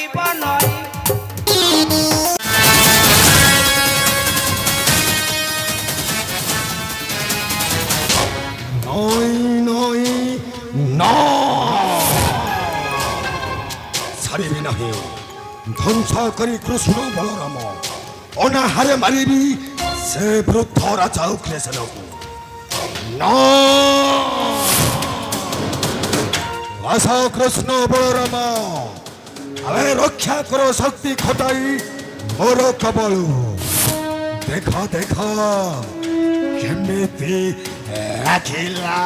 বহিব নই নই নই না ছাড়িবি নাহি ধ্বংস করি কৃষ্ণ বলরাম অনাহারে মারিবি সে বৃদ্ধ রাজা উগ্রেসেনকু না আস কৃষ্ণ বলরাম আরে রক্ষা করো শক্তি খটাই মোর কবল দেখা দেখা কেমিতি রাখিলা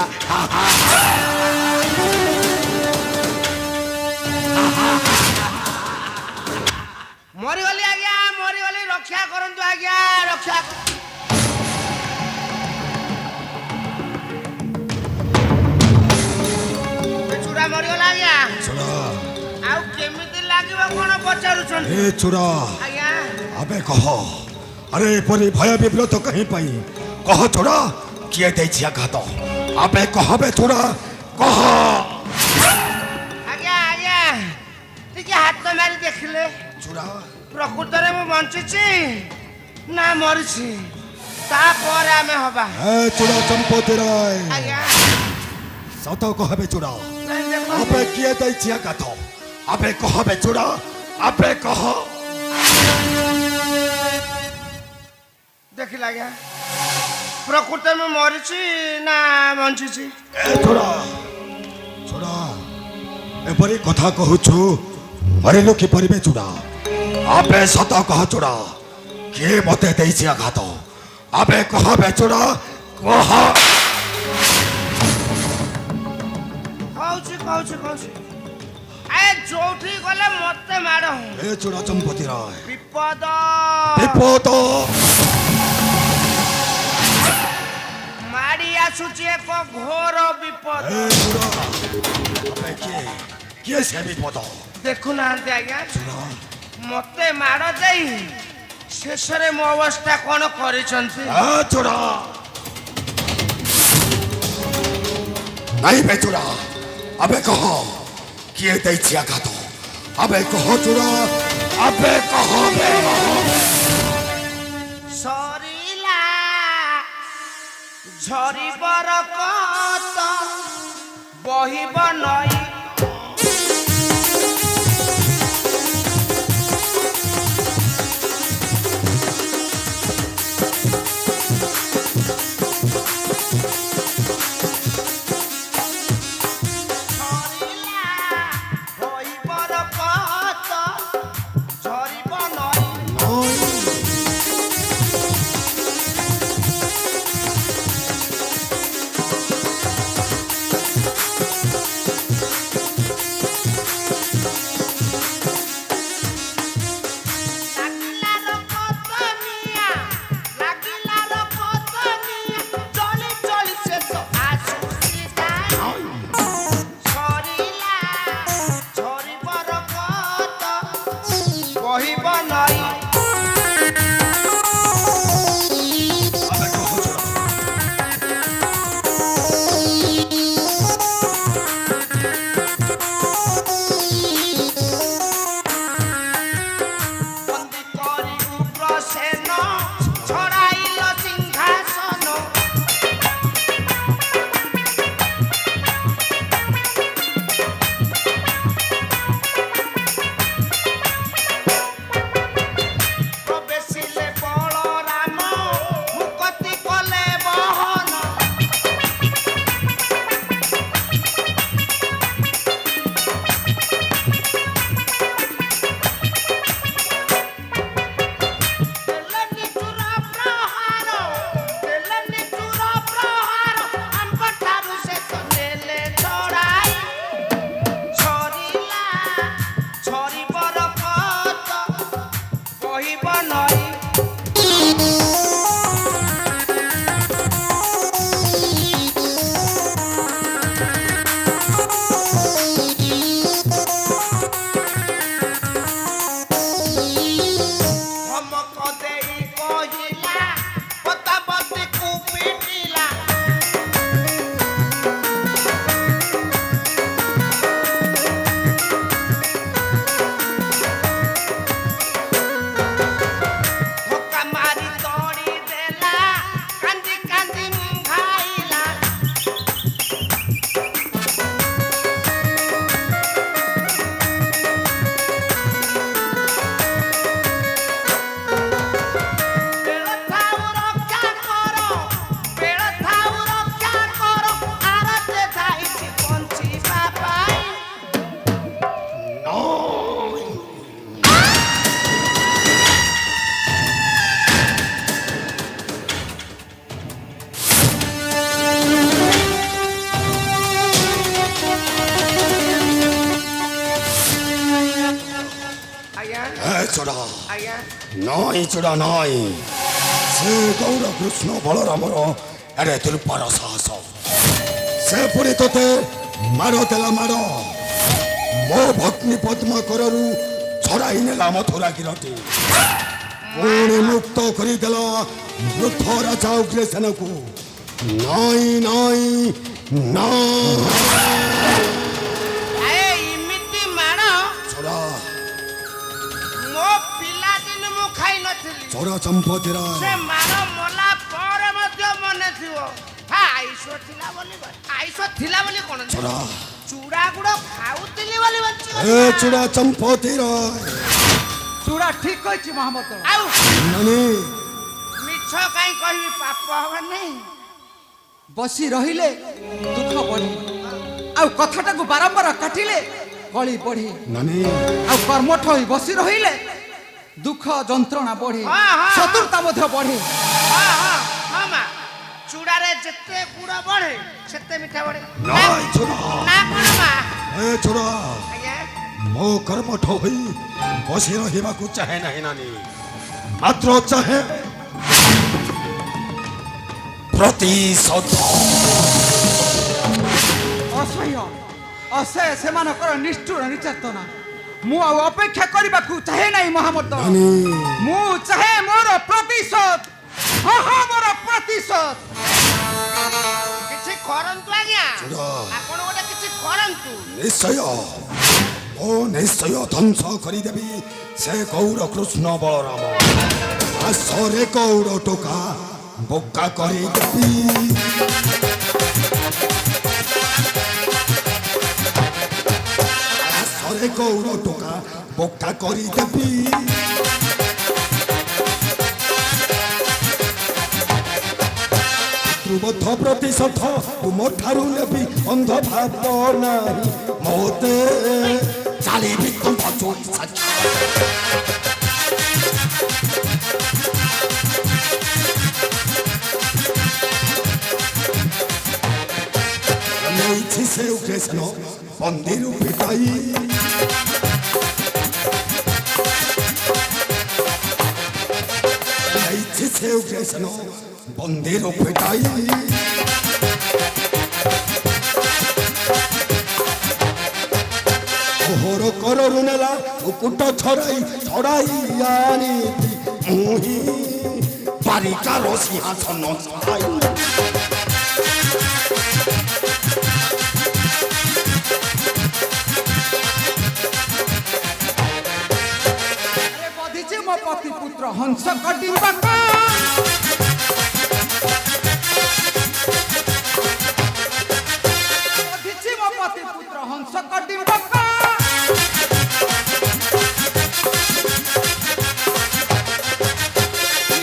মরিগলি আজ্ঞা মরিগলি রক্ষা করন্তু আজ্ঞা রক্ষা চূড়া মরিগলা আজ্ঞা চূড়া ଆଉ କେମିତି ଲାଗିବ କଣ ପଚାରୁଛନ୍ତି ଏ ଚୂড়ା ଆଜ୍ଞା ଆବେ କହ ଆରେ ଏପରି ଭୟ ବିବ୍ରତ କାହିଁ ପାଇଁ କହ ଚୂଡା କିଏ ଦେଇଛି ଆଘାତ ଆବେ କହ ବେ ଚୂଡା କହ ଆଜ୍ଞା ଆଜ୍ଞା ଟିକେ ହାତ ମାରି ଦେଖିଲେ ଚୂଡା ପ୍ରକୃତରେ ମୁଁ ବଞ୍ଚିଛି ନା ମରିଛି ତାପରେ ଆମେ ହବା ଏ ଚୂଡା ଚମ୍ପତି ରାୟ ଆଜ୍ଞା ସତ କହ ବେ ଚୂଡା ନାଇଁ ଦେଖ ଆବେ କିଏ ଦେଇଛି ଆଘାତ ଆବେ କହ ବେ ଚୂଡା ଆବେ କହ ଦେଖିଲା ଆଜ୍ଞା ପ୍ରକୃତରେ ମୁଁ ମରିଛି ନା ବଞ୍ଚିଛି ଏ ଚୂଡା ଚୂଡା ଏପରି କଥା କହୁଛୁ ମରିଲୁ କିପରି ବେ ଚୂଡା ଆବେ ସତ କହ ଚୂଡା କିଏ ମତେ ଦେଇଛି ଆଘାତ ଆବେ କହ ବେ ଚୂଡା କହ କହୁଛି ଏ ଯୋଉଠି ଗଲେ ମତେ ମାଡ଼ ଏ ଚୂଡା ଚମ୍ପତି ରାୟ ବିପଦ ବିପଦ ମାଡ଼ି ଆସୁଛି ଏକ ଘୋର ବିପଦ ଏ ଚୂଡା ଆବେ କିଏ ସେ ବିପଦ ଦେଖୁନାହାନ୍ତି ଆଜ୍ଞା ଚୂଡା ମତେ ମାଡ଼ ଦେଇ ଶେଷରେ ମୋ ଅବସ୍ଥା କଣ କରିଛନ୍ତି ଏ ଚୂଡା ନାଇଁ ବେ ଚୂଡା ଆବେ କହ କିଏ ଦେଇଛି ଆଘାତ ଆବେ କହ ଚୂଡା ଆବେ କହ ବେ ସରିଲା ଝରିବର କତ ବହିବ ନଈ ଏ ଚୋଡ଼ା ଆଜ୍ଞା ନଈ ଚୋଡ଼ା ନଈ ସେ ଗୌର କୃଷ୍ଣ ବଳରାମର ଏଡ଼େ ଦୁର୍ବଳ ସାହସ ସେ ପୁଣି ତୋତେ ମାଡ଼ ଦେଲା ମାଡ଼ ମୋ ଭଗ୍ନି ପଦ୍ମାକରରୁ ଛଡ଼ାଇ ନେଲା ମଥୁରା ଗିରଟି ପୁଣି ମୁକ୍ତ କରିଦେଲା ବୃଦ୍ଧ ରାଜା ଉଗ୍ରସେନକୁ ନଈ ନଈ ନଈ ଆଏ ଏମିତି ମାଡ଼ ଚୋଡ଼ା ମୋ ପିଲାଦିନ ମୁଁ ଖାଇ ନଥିଲି ଚୋରା ଚମ୍ପତି ରାୟ ସେ ମାଡ଼ ମଲା ପରେ ମଧ୍ୟ ମନେ ଥିବ ଆଇସ ଥିଲା ବୋଲି ଆଇସ ଥିଲା ବୋଲି କଣ ଚୋଡ଼ା ଚୁଡ଼ା ଗୁଡ଼ ଖାଉଥିଲି ବୋଲି ଏ ଚୋରା ଚମ୍ପତି ରାୟ ଚୁଡ଼ା ଠିକ କହିଛି ମହାମତ ଆଉ ନାନୀ ମିଛ କାଇଁ କହିବି ପାପ ହବ ନାହିଁ ବସି ରହିଲେ ଦୁଃଖ ବଢେ ଆଉ କଥାଟାକୁ ବାରମ୍ବାର କାଟିଲେ କଳି ବଢେ ନାନୀ ଆଉ କର୍ମଠ ହୋଇ ବସି ରହିଲେ ଦୁଃଖ ଯନ୍ତ୍ରଣା ବଢେ ହଁ, ହଁ। ଶତ୍ରୁତା ମଧ୍ୟ ବଢେ ହଁ ହଁ ହଁ ମା ଚୁଡ଼ାରେ ଯେତେ ଗୁଡ଼ ବଢ଼େ ସେତେ ମିଠା ବଢ଼େ ନାଇଁ ଚୋଡ଼ା ନା କଣ ମା ଏ ଚୋଡ଼ା ଆଜ୍ଞା ମୋ କର୍ମଠ ହୋଇ ବସି ରହିବାକୁ ଚାହେଁ ନାହିଁ ନାନୀ ମାତ୍ର ଚାହେଁ ପ୍ରତିଶୋଧ ଅସହ୍ୟ ଅସହ୍ୟ ସେମାନଙ୍କର ନିଷ୍ଠୁର ନିର୍ଯାତନା ମୁଁ ଆଉ ଅପେକ୍ଷା କରିବାକୁ ଚାହେଁ ନାହିଁ ମହାମତ ନାନୀ ମୁଁ ଚାହେଁ ମୋର ପ୍ରତିଶୋଧ ହଁ ହଁ ମୋର ପ୍ରତିଶୋଧ କିଛି କରନ୍ତୁ ଆଜ୍ଞା ଚୁଡ଼ା। ଆପଣ ଗୋଟେ କିଛି କରନ୍ତୁ ନିଶ୍ଚୟ ଓ ନିଶ୍ଚୟ ଧ୍ୱଂସ କରିଦେବି ସେ ଗୌର କୃଷ୍ଣ ବଳରାମ ଆସରେ ଗୌର ଟୋକା ବୋକା କରିଦେବି ଆସରେ ଗୌର ଟୋକା ବୋକା କରିଦେବି ଧ୍ରୁବଧ ପ୍ରତିଶୋଧ ତୁମ ଠାରୁ ନେବି ଅନ୍ଧ ଭାବ ନାହିଁ ମୋତେ ଚାଲିବି ତୁମ ଚୋରି ସାକ୍ଷା ନେଇଛି ସେ ଉଗ୍ରସେନ ମନ୍ଦିର ପିଟାଇ ନେଇଛି ସେ ଉଗ୍ରସେନ ମନ୍ଦିର ପିଟାଇ ଓହର କରରୁ ନେଲା କୁକୁଟ ଛଡ଼ାଇ ଆଣି ମୁହିଁ ବାରିକାର ସିଂହାସନ ଛାଇ ଆରେ ବଧିଛି ମୋ ପତି ପୁତ୍ର ହଂସ କଟିବାକୁ ବଧିଛି ମୋ ପତି ପୁତ୍ର ହଂସ କଟିବାକୁ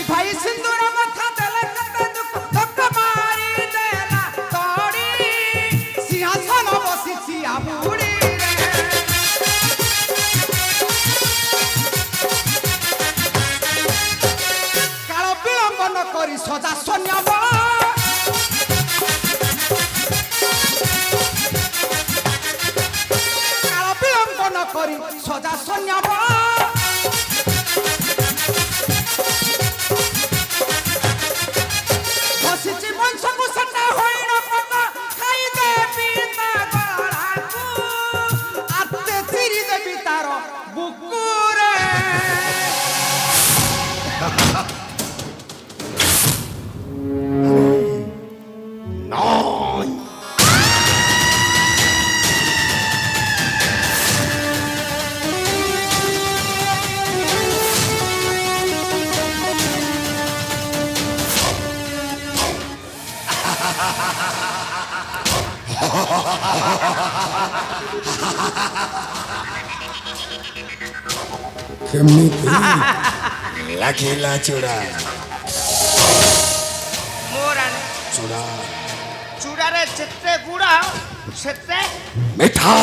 ଭାଇ ସିନ୍ଦୁର ମଥା ଦେଲେ କେତେ ଦୁଃଖ ଧକ୍କା ମାରି ଦେଲା ତଡ଼ି ସିଂହାସନ ବସିଛି ଆବୁଡ଼ିରେ କାଳ ବିଳମ୍ବ ନ କରି ସଦା ସୈନ୍ୟବ କାଳ ବିଳମ୍ବ ନ କରି ସଦା ସୈନ୍ୟବ ବସିଛି ବଂଶକୁ ସେଟା ହୋଇନ ପକା ଖାଇଦେବି ତା ଗଳାକୁ ଆତେ ଚିରି ଦେବି ତାର ବୁକୁରେ ନଈ କେମିତି ଲାଗିଲା ଚୂଡ଼ା ମୋର ଚୂଡ଼ା ଚୁଡ଼ାରେ ଯେତେ ଗୁଡ଼ ସେତେ ମିଠା